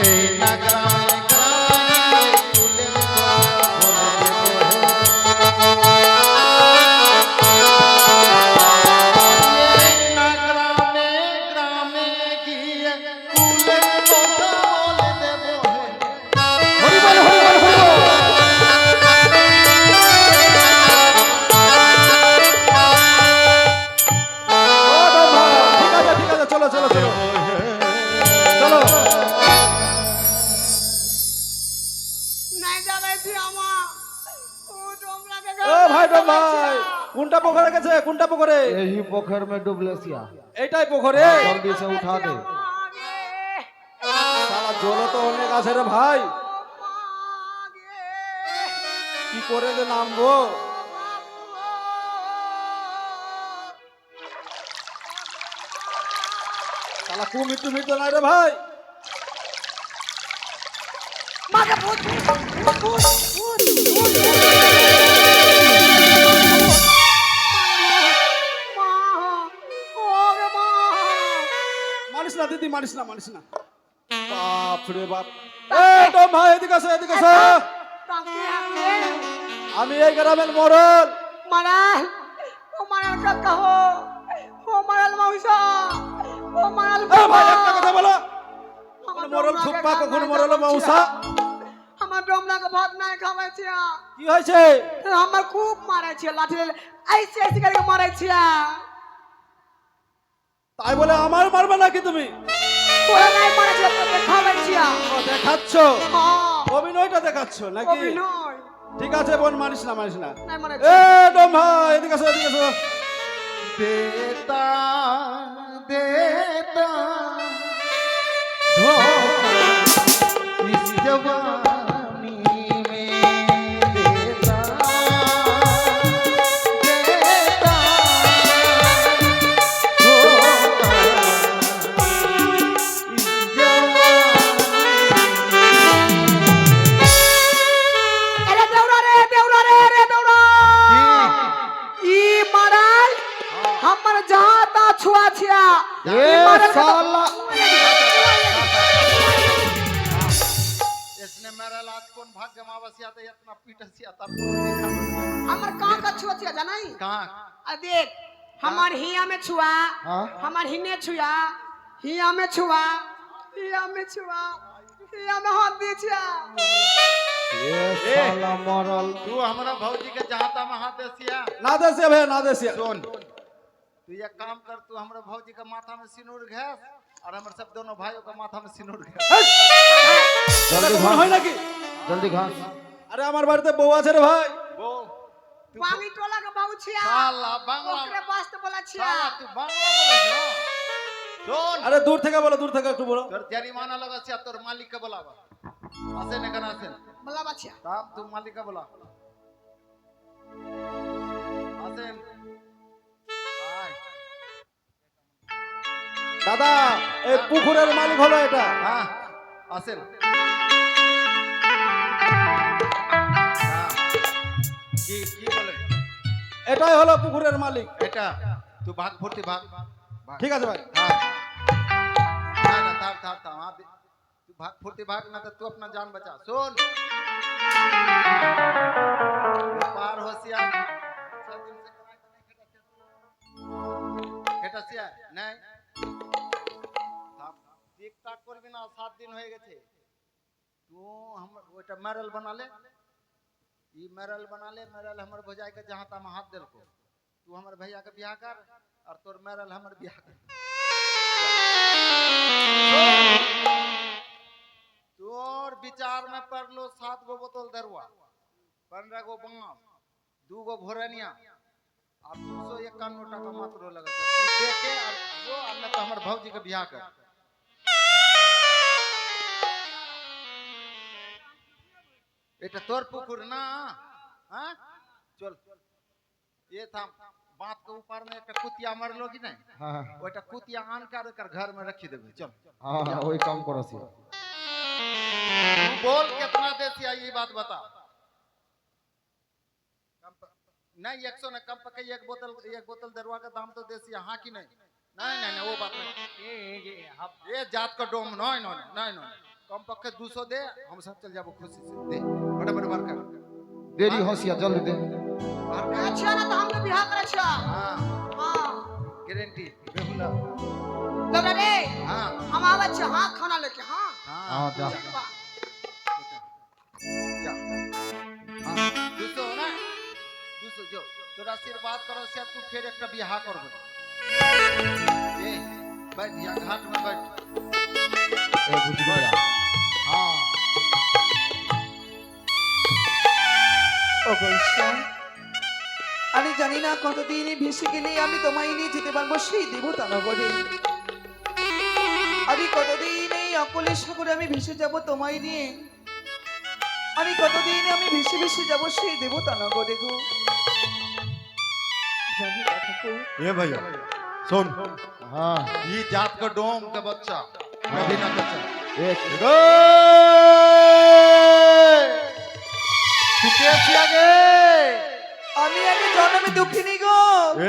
এই না গ্রামে গ্রামে কুলের কথা বলে দেব হে এই না গ্রামে গ্রামে গিয়ে কুলের কথা বলে দেব হে হরি বল হরি বল হরি বল। ও ডোম ভাই, ঠিক আছে চলো চলো চলো চলো। নাই যাবাইছি আমা ও তোমরাকে ও ভাই ডোম ভাই, কোনটা পুকুরে গেছে, কোনটা পুকুরে? यही पोखर में डूबले सिया এইটাই পুকুরে। जल्दी से उठा दे শালা জল তো অনেক আছে রে ভাই, কি করে যে নামবো? শালা কুমির টুমির তো নাই রে ভাই। মাকে ভূত ভূত ভূত মা ও রে মা মানিস না দিদি, মানিস না মানিস না। বাপ রে বাপ। এ ডোম ভাই এদিকে আসো এদিকে আসো। তাকে আগে আমি এই গ্রামের মোড়ল। মারাল ও মারাল কাকা হো ও মারাল মাউসা ও মারাল এ ভাই একটা কথা বলো, মোড়ল ফুপ্পা কখন মোড়ল মৌসা? আমার ডোমলাকে ভাত নাই খাওয়াইছে কি হয়েছে? আমার খুব মারাইছে লাঠি আইসে আইসে করে মারাইছে তাই বলে আমার মারবে নাকি তুমি? তোরা নাই মারাইছে তোকে খাওয়াইছে ও দেখাচ্ছ, হ্যাঁ অভিনয়টা দেখাচ্ছ নাকি? অভিনয় ঠিক আছে বোন, মানিস না মানিস না। নাই মারাইছে এ ডোম ভাই এদিকে আসো এদিকে আসো। देता देता धोखा इस जवानी में देता देता धोखा इस जवानी अरे देवरा रे देवरा रे रे देवरा ई माराल हमर जहां ता छुआ छिया ए साला इसने मेरा लाज कौन भाग्य मावसिया तो इतना पीटसिया तब हमर कहां का छुआ छिया जानाई कहां आ देख हमार हिया में छुआ हाँ? हमार हिने छुआ हिया में छुआ हिया में छुआ हिया में हाथ दी छिया ये साला मरल तू हमारा भौजी के जहाता में हाथ देसिया না দেশে ভাই না দেশে। सुन तू एक काम कर तू हमारे भौजी के माथा में सिंदूर घास और हमारे सब दोनों भाइयों के माथा में सिंदूर घास जल्दी হয় घास নাকি? जल्दी घास আরে আমার বাড়িতে বউ আছে রে ভাই। वो पानी टोला के बाबू छिया साला बांग्ला ओकरे पास तो बोला छिया साला तू बांग्ला बोले जो सुन আরে দূর থেকে বলো, দূর থেকে একটু বলো। तोर जरिमाना लगा सिया तोर मालिक के बुलावा आसे ने कना से बोला बच्चिया तब तू मालिक के बुला आसे आय দাদা এই পুকুরের মালিক হলো এটা। हां आसे की बोले এটাই হলো পুকুরের মালিক। এটা तू भाग फुर्ती भाग भाग ঠিক আছে ভাই। हाँ ना ना थाम थाम थाम हाँ तू भाग फुर्ती भाग ना तो तू अपना जान बचा सुन व्यापार होशियार सब दिन से कमाई तो नहीं खेता দাসিয়া নাই টিকটাক করবি না 7 दिन হয়ে গেছে तू हम ওটা মেরল बनाले ई मेरल बनाले मेरल हमर भौजाई के जहां तहां हाथ देल को तू हमर भैया के बियाह कर और तोर मेरल हमर बियाह कर तोर विचार में पड़ लो 7 गो बोतल दरुआ 15 गो बांस 2 गो भोरनिया और 251 টাকা मात्र लगे तू दे के और जो अन्य तो हमर भौजी के बियाह कर এটা তোর পুকুর না हाँ चल ये था बात के ऊपर में एक कुतिया मरलो कि नहीं हाँ ओटा कुतिया आन कर घर में रखी देबे चल हाँ वही काम करो सी तू बोल कितना देती है ये बात बता नहीं 100 ने कम पके एक बोतल दरवा का दाम तो देसी है हाँ कि नहीं नहीं नहीं वो बात नहीं ये जात का डोम नहीं नहीं नहीं नहीं कम पक्के 200 दे हम सब चल जाबो खुशी से दे बड़े बड़े बार कर देरी होशिया जल्दी दे अच्छा ना तो हमके बियाह करे छ हां हां गारंटी बेहुला तब रे हां हम आवे छ हां खाना लेके हां हाँ जा जा हां 200 ना 200 जो तोरा आशीर्वाद करो से तू फिर एक बियाह करबो ए बैठ या घाट में बैठ ए बुझ गया हाँ অবশ্যই আমি জানি না কতদিন ভেসে গেলে আমি তোমায় নিয়ে যেতে পারবো সেই দেবতা নগরে আমি কতদিন এই অকলের সাগরে আমি ভেসে যাব তোমায় নিয়ে আমি কতদিন আমি ভেসে ভেসে যাব সেই দেবতা নগরে গো জানি কথা কো ए भैया सुन हाँ ये जात का डोम का बच्चा मदीना का बच्चा एक तू कैसे आ गए আমি আগে জন্মে দুঃখিনী গো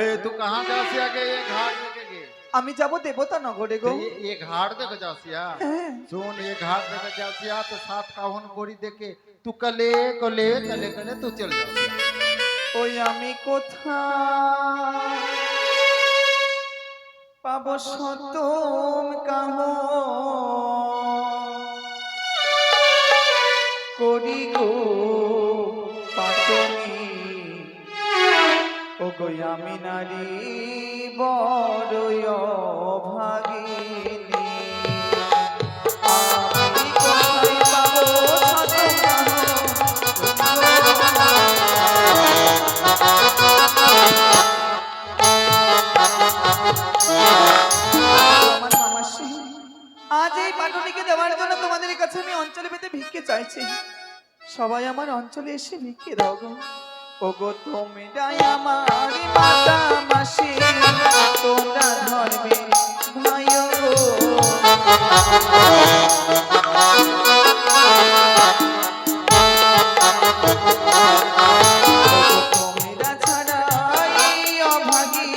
ए तू कहां जा से आ गए ये घाट लेके गए আমি যাব দেবতা নগরে গো ये घाट देखे जासिया হ্যাঁ सुन ये घाट देखे जासिया तो साथ काहुन कोड़ी देके तू कले कले कले कले तू चल जासिया ওই আমি কোথায় পাবো সতম কাহ করি গো পাটনি ও গো আমি নারী বড়ই অভাগিনী আমি কোথায় পাবো সতম কাহ আমার মামাসি আজ এই পাটুনিকে দেওয়ার জন্য তোমাদের কাছে আমি অঞ্চলে পেতে ভিক্ষে চাইছি সবাই আমার অঞ্চলে এসে ভিক্ষে দাও গো ওগো তুমি যাই আমার মাতা মাসি তোমরা ধর্মে ভাই গো তোমরা ছাড়া এই অভাগী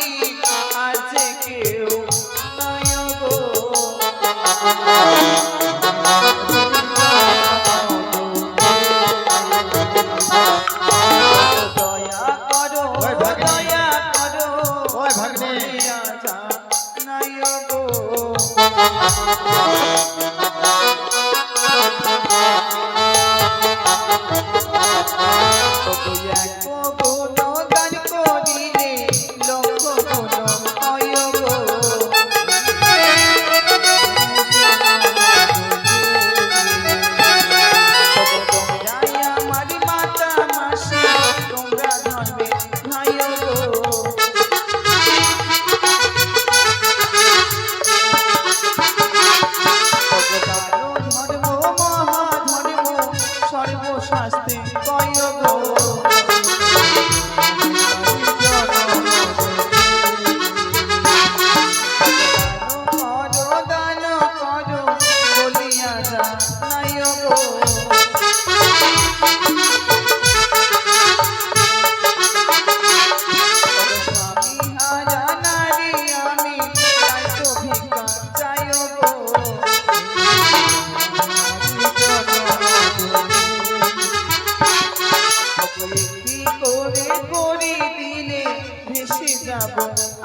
আর যে কেউ নাই গো দয়া করো ওই ভাগ্নে। দয়া করো ओए भगने দয়া যা নাই গো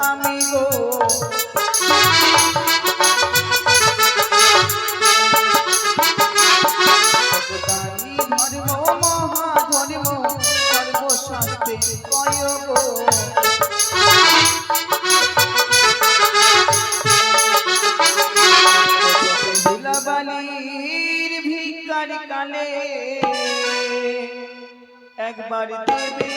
আমি গো ধর্ম মহাধর্ম সর্বশাস্ত্রে কয় গো বালির ভিকার কালে একবার দেবে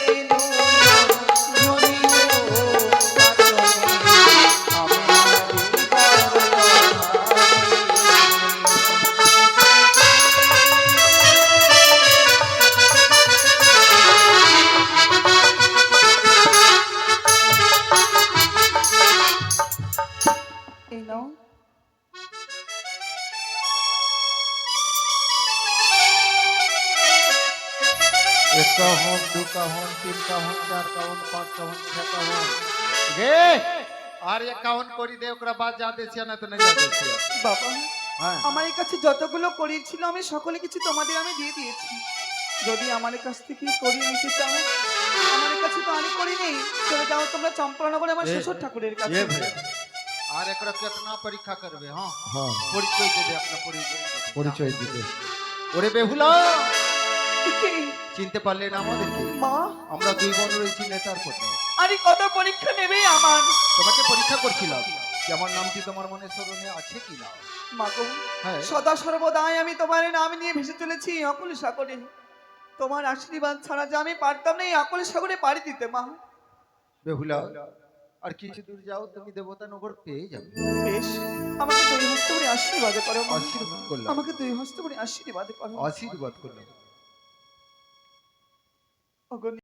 এই নাও एक का होन, दो का होन, तीन का होन, चार का होन, पांच का होन, छह का होन। गे আর একাউন্ট করি দে ওকরা বাদ যা দেছিয়া না তো না যা দেছিয়া বাবা হ্যাঁ আমার কাছে যতগুলো করিয়েছিল আমি সকলে কিছু তোমাদের আমি দিয়ে দিয়েছি যদি আমার কাছ থেকে করিয়ে নিতে চাও আমার কাছে তো আমি করি নেই চলে যাও তোমরা চম্পলনগরে আমার শ্বশুর ঠাকুরের কাছে ये भैया আর একরা কিतना পরীক্ষা করবে হ্যাঁ হ্যাঁ পরিচয় দে আপনার পরিচয় পরিচয় দিতে ওরে বেহুলা কি? চিনতে পারলে না আমাদেরকে মা আমরা দুই বোন রয়েছি নেতার কোথায় আরে কত পরীক্ষা নেবে আমার তোমাকে পরীক্ষা করছিলাম যে আমার নামটি তোমার মনে স্মরণে আছে কি না মা গো হ্যাঁ সদা সর্বদাই আমি তোমার নাম নিয়ে ভেসে চলেছি অকুল সাগরে তোমার আশীর্বাদ ছাড়া যে আমি পারতাম না এই অকুল সাগরে পাড়ি দিতে মা বেহুলা আর কিছু দূর যাও তুমি দেবতা নগর পেয়ে যাবে বেশ আমাকে দুই হস্ত করে আশীর্বাদ করো মা। আশীর্বাদ করলাম আমাকে দুই হস্ত করে আশীর্বাদ করো আশীর্বাদ করলাম ওগো